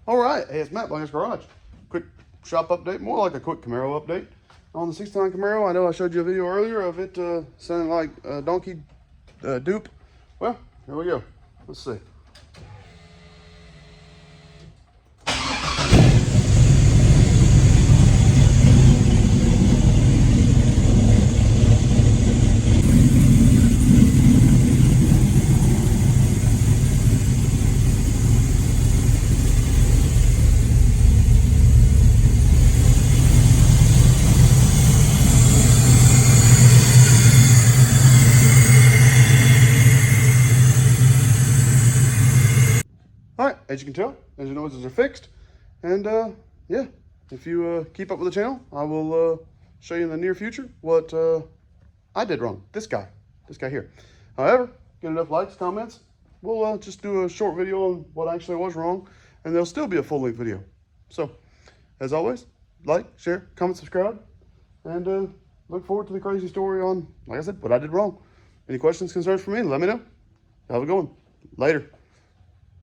All right, hey, it's Matt, BlindGuysGarage. Quick shop update, more like a quick Camaro update. On the 69 Camaro, I know I showed you a video earlier of it sounding like a donkey dupe. Well, here we go. Let's see. All right, as you can tell, engine noises are fixed. And yeah, if you keep up with the channel, I will show you in the near future what I did wrong. This guy here. However, get enough likes, comments, we'll just do a short video on what actually was wrong, and there'll still be a full-length video. So, as always, like, share, comment, subscribe, and look forward to the crazy story on, like I said, what I did wrong. Any questions, concerns for me, let me know. Have a good one. Later.